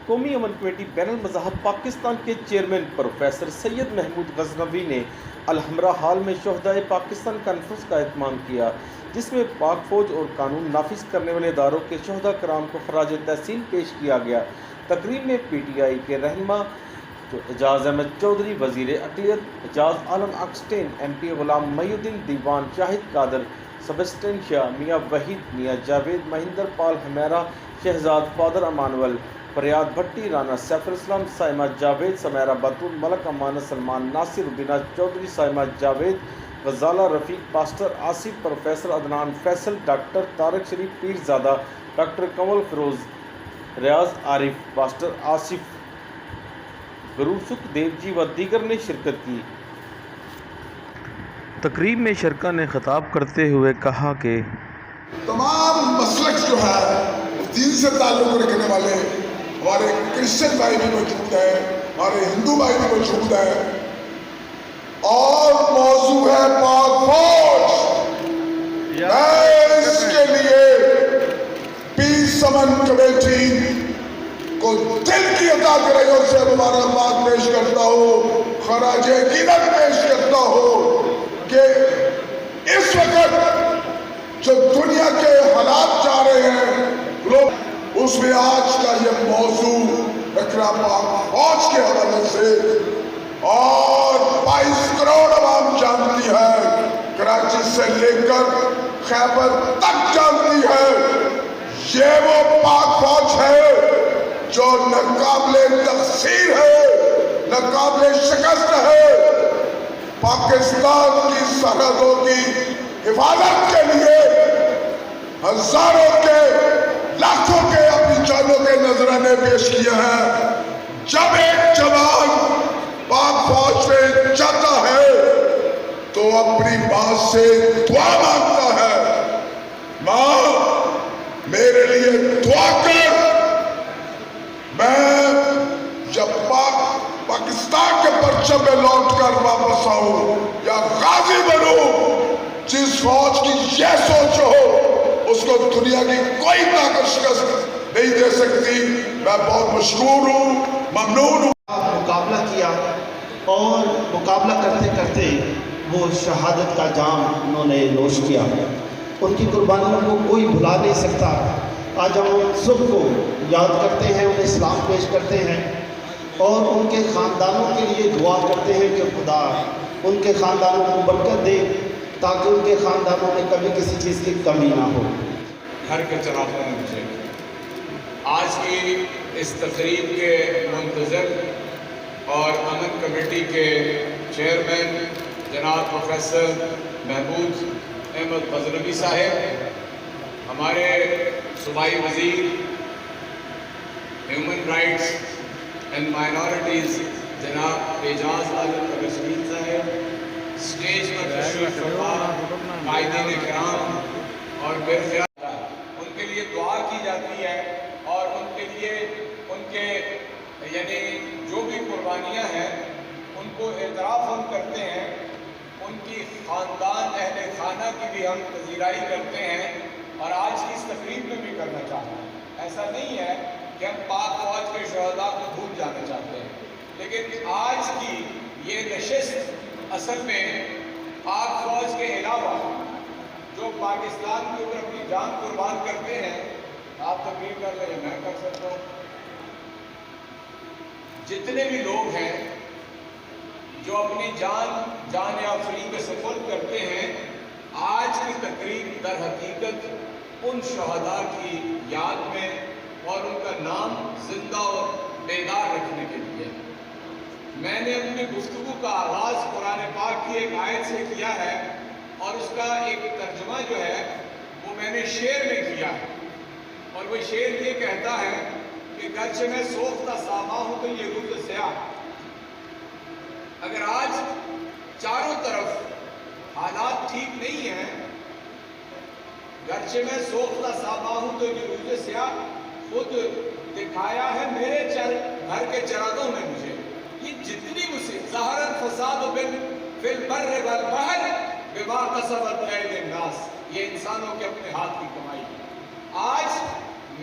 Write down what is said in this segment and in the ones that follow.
قومی امن کمیٹی بین المذاہب پاکستان کے چیئرمین پروفیسر سید محمود غزنوی نے الحمرا ہال میں شہدائے پاکستان کانفرنس کا اہتمام کیا، جس میں پاک فوج اور قانون نافذ کرنے والے اداروں کے شہداء کرام کو خراج تحسین پیش کیا گیا۔ تقریب میں پی ٹی آئی کے رہنما اعجاز احمد چودھری، وزیر اقلیت اعجاز عالم اگسٹین، ایم پی غلام محی الدین، دیوان شاہد قادر، سبسٹین شاہ، میاں وحید، میاں جاوید، مہندر پال ہمیرا، شہزاد فادر امانول، فریاد بھٹی، رانا سیف الاسلام، Saima Javed, Sameera Batool, Malik Amanat, Salman Nasir, Rubina Chaudhry, Saima Javed, Ghazala Rafiq, pastor Asif, professor Adnan Faisal, doctor Tariq Sharif Pirzada, doctor Kanwal Feroze, Riaz Arif, pastor Asif, Guru Sikh Dev ji و دیگر نے شرکت کی۔ تقریب میں شرکا نے خطاب کرتے ہوئے کہا کہ تمام مسلک جو ہے دین سے تعلق رکھنے والے ہمارے کرسچن بھائی بھی موجود ہیں، ہمارے ہندو بھائی بھی موجود ہیں، اور موضوع ہے پاک فوج۔ میں اس کے لیے پیس امن کمیٹی کو دل کی عطاء سے مبارکباد پیش کرتا ہوں، خراج عقیدت پیش کرتا ہوں کہ اس وقت جو دنیا کے حالات جا رہے ہیں لوگ، اس میں آج کا یہ موضوع رکھنا پاک فوج کے حوالے سے، اور 22 کروڑ عوام جانتی ہے، کراچی سے لے کر خیبر تک جانتی ہے، یہ وہ پاک فوج ہے جو ناقابل تقسیم ہے، ناقابل شکست ہے۔ پاکستان کی سرحدوں کی حفاظت کے لیے ہزاروں کے، لاکھوں کے اپنی جانوں کے نذرانے پیش کیے ہیں۔ جب ایک جوان پاک فوج میں جاتا ہے تو اپنی ماں سے دعا مانگتا ہے، ماں میرے لیے دعا کر، میں جب پاکستان کے پرچم میں لوٹ کر واپس آؤں یا غازی بنوں، جس فوج کی یہ سوچ ہو اس کو دنیا کی کوئی طاقت شکست نہیں دے سکتی۔ میں بہت مشکور ہوں، ممنون ہوں۔ مقابلہ کیا اور مقابلہ کرتے کرتے وہ شہادت کا جام انہوں نے نوش کیا۔ ان کی قربانیوں کو کوئی بھلا نہیں سکتا۔ آج ہم ان سب کو یاد کرتے ہیں، انہیں سلام پیش کرتے ہیں اور ان کے خاندانوں کے لیے دعا کرتے ہیں کہ خدا ان کے خاندانوں کو برکت دے تاکہ ان کے خاندانوں میں کبھی کسی چیز کی کمی نہ ہو۔ گھر کے چراغوں میں مجھے آج کی اس تقریب کے منتظر اور امن کمیٹی کے چیئرمین جناب پروفیسر محمود احمد غزنوی صاحب، ہمارے صوبائی وزیر ہیومن رائٹس اینڈ مائنورٹیز جناب اعجاز عالم اگسٹین صاحب، اسٹیج پر تشریف فرما قائدین کرام اور میرے خیال ان کے لیے دعا کی جاتی ہے، اور ان کے لیے ان کے یعنی جو بھی قربانیاں ہیں ان کو اعتراف ہم کرتے ہیں، ان کی خاندان اہل خانہ کی بھی ہم پذیرائی کرتے ہیں، اور آج کی اس تقریب میں بھی کرنا چاہتے ہیں۔ ایسا نہیں ہے کہ ہم پاک فوج کے شہداء کو بھول جانا چاہتے ہیں، لیکن آج کی یہ نشست اصل میں پاک فوج کے علاوہ جو پاکستان کے اوپر اپنی جان قربان کرتے ہیں، آپ تقریر کر لیں، میں کر سکتا ہوں، جتنے بھی لوگ ہیں جو اپنی جان آفرین کے سپرد کرتے ہیں، آج کی تقریب در حقیقت ان شہداء کی یاد میں اور ان کا نام زندہ اور بیدار رکھنے کے لیے۔ میں نے اپنی گفتگو کا آغاز قرآن پاک کی ایک آیت سے کیا ہے، اور اس کا ایک ترجمہ جو ہے وہ میں نے شعر میں کیا ہے، اور وہ شعر یہ کہتا ہے کہ گرچہ میں سوختہ ساما ہوں تو یہ روز سیاہ۔ اگر آج چاروں طرف حالات ٹھیک نہیں ہیں، گرچہ میں سوختہ ساما ہوں تو یہ روز سیاہ خود دکھایا ہے میرے گھر کے چراغوں میں مجھے، یہ جتنی مصیبت ظاہر الفساد فی البر والبحر بما کسبت ایدی الناس، یہ انسانوں کے اپنے ہاتھ کی کمائی ہے۔ آج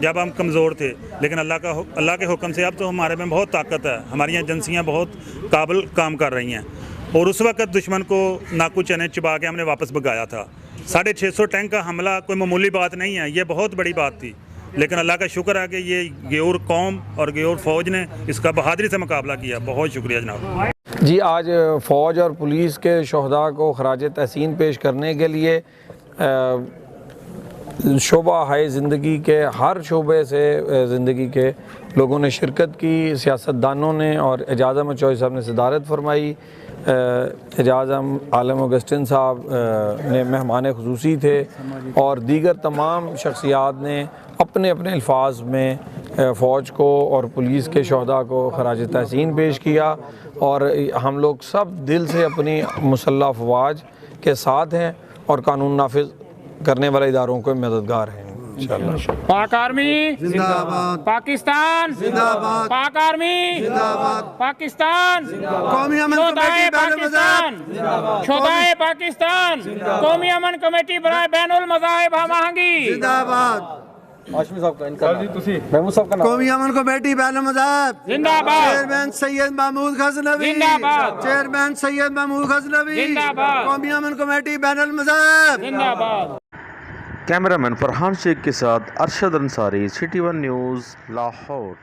جب ہم کمزور تھے، لیکن اللہ کے حکم سے اب تو ہمارے میں بہت طاقت ہے، ہماری ایجنسیاں بہت قابل کام کر رہی ہیں، اور اس وقت دشمن کو ناکو چنے چبا کے ہم نے واپس بھگایا تھا۔ 650 ٹینک کا حملہ کوئی معمولی بات نہیں ہے، یہ بہت بڑی بات تھی، لیکن اللہ کا شکر ہے کہ یہ غیور قوم اور غیور فوج نے اس کا بہادری سے مقابلہ کیا۔ بہت شکریہ جناب۔ جی آج فوج اور پولیس کے شہداء کو خراج تحسین پیش کرنے کے لیے شعبہ ہائے زندگی کے ہر شعبے سے زندگی کے لوگوں نے شرکت کی، سیاستدانوں نے، اور اعجاز احمد چوہدری صاحب نے صدارت فرمائی۔ اعجاز عالم اگسٹن صاحب نے مہمان خصوصی تھے، اور دیگر تمام شخصیات نے اپنے اپنے الفاظ میں فوج کو اور پولیس کے شہداء کو خراج تحسین پیش کیا، اور ہم لوگ سب دل سے اپنی مسلح افواج کے ساتھ ہیں اور قانون نافذ کرنے والے اداروں کو مددگار ہیں انشاءاللہ۔ پاک آرمی زندہ باد، پاکستان زندہ باد، پاک آرمی زندہ باد، پاکستان قومی امن کمیٹی پاکستان، شہدائے پاکستان قومی امن کمیٹی برائے بین المذاہب ہم آہنگی زندہ باد، قومی امن کمیٹی بین المذاہب زندہ باد، چیئرمین سید محمود غزنوی زندہ باد، چیئرمین سید محمود غزنوی زندہ باد، قومی امن کمیٹی بین المذاہب زندہ باد۔ کیمرہ مین فرحان شیخ کے ساتھ Arshad Ansari, city one news, Lahore.